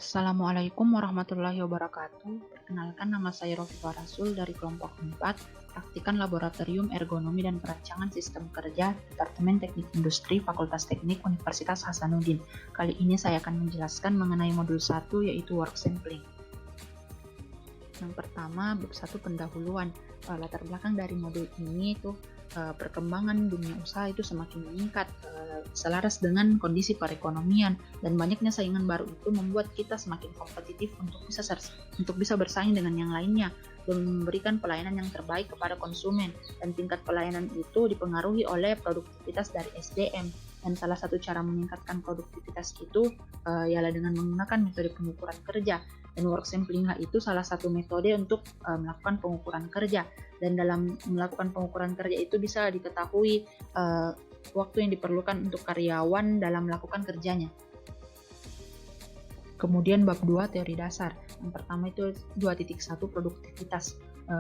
Assalamualaikum warahmatullahi wabarakatuh. Perkenalkan, nama saya Rofifa Rasul dari kelompok 4, Praktikan Laboratorium Ergonomi dan Perancangan Sistem Kerja, Departemen Teknik Industri, Fakultas Teknik Universitas Hasanuddin. Kali ini saya akan menjelaskan mengenai modul 1, yaitu work sampling. Yang pertama, bab 1 pendahuluan. Latar belakang dari modul ini itu perkembangan dunia usaha itu semakin meningkat selaras dengan kondisi perekonomian, dan banyaknya saingan baru itu membuat kita semakin kompetitif untuk bisa bersaing dengan yang lainnya dan memberikan pelayanan yang terbaik kepada konsumen. Dan tingkat pelayanan itu dipengaruhi oleh produktivitas dari SDM, dan salah satu cara meningkatkan produktivitas itu ialah dengan menggunakan metode pengukuran kerja. Dan work sampling itu salah satu metode untuk melakukan pengukuran kerja. Dan dalam melakukan pengukuran kerja itu bisa diketahui waktu yang diperlukan untuk karyawan dalam melakukan kerjanya. Kemudian bab 2 teori dasar. Yang pertama itu 2.1 produktivitas.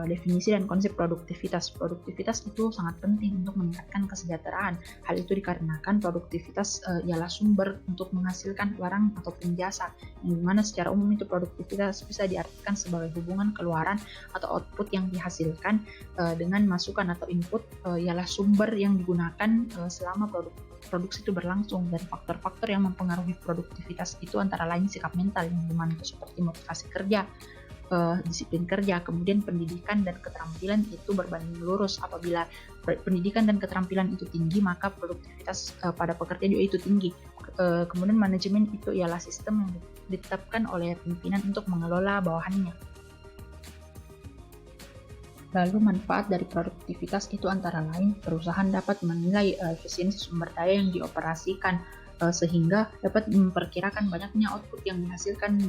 Definisi dan konsep produktivitas. Produktivitas itu sangat penting untuk meningkatkan kesejahteraan. Hal itu dikarenakan produktivitas ialah sumber untuk menghasilkan barang ataupun jasa, yang dimana secara umum itu produktivitas bisa diartikan sebagai hubungan keluaran atau output yang dihasilkan dengan masukan atau input ialah sumber yang digunakan selama produksi itu berlangsung. Dan faktor-faktor yang mempengaruhi produktivitas itu antara lain sikap mental, yang dimana itu seperti motivasi kerja, disiplin kerja, kemudian pendidikan dan keterampilan itu berbanding lurus. Apabila pendidikan dan keterampilan itu tinggi, maka produktivitas pada pekerja juga itu tinggi. Kemudian manajemen itu ialah sistem yang ditetapkan oleh pimpinan untuk mengelola bawahannya. Lalu manfaat dari produktivitas itu antara lain perusahaan dapat menilai efisiensi sumber daya yang dioperasikan sehingga dapat memperkirakan banyaknya output yang dihasilkan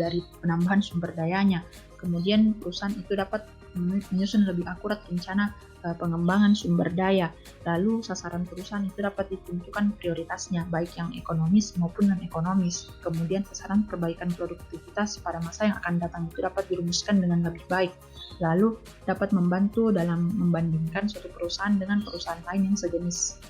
dari penambahan sumber dayanya. Kemudian perusahaan itu dapat menyusun lebih akurat rencana pengembangan sumber daya. Lalu sasaran perusahaan itu dapat ditentukan prioritasnya, baik yang ekonomis maupun non-ekonomis. Kemudian sasaran perbaikan produktivitas pada masa yang akan datang itu dapat dirumuskan dengan lebih baik. Lalu dapat membantu dalam membandingkan suatu perusahaan dengan perusahaan lain yang sejenis.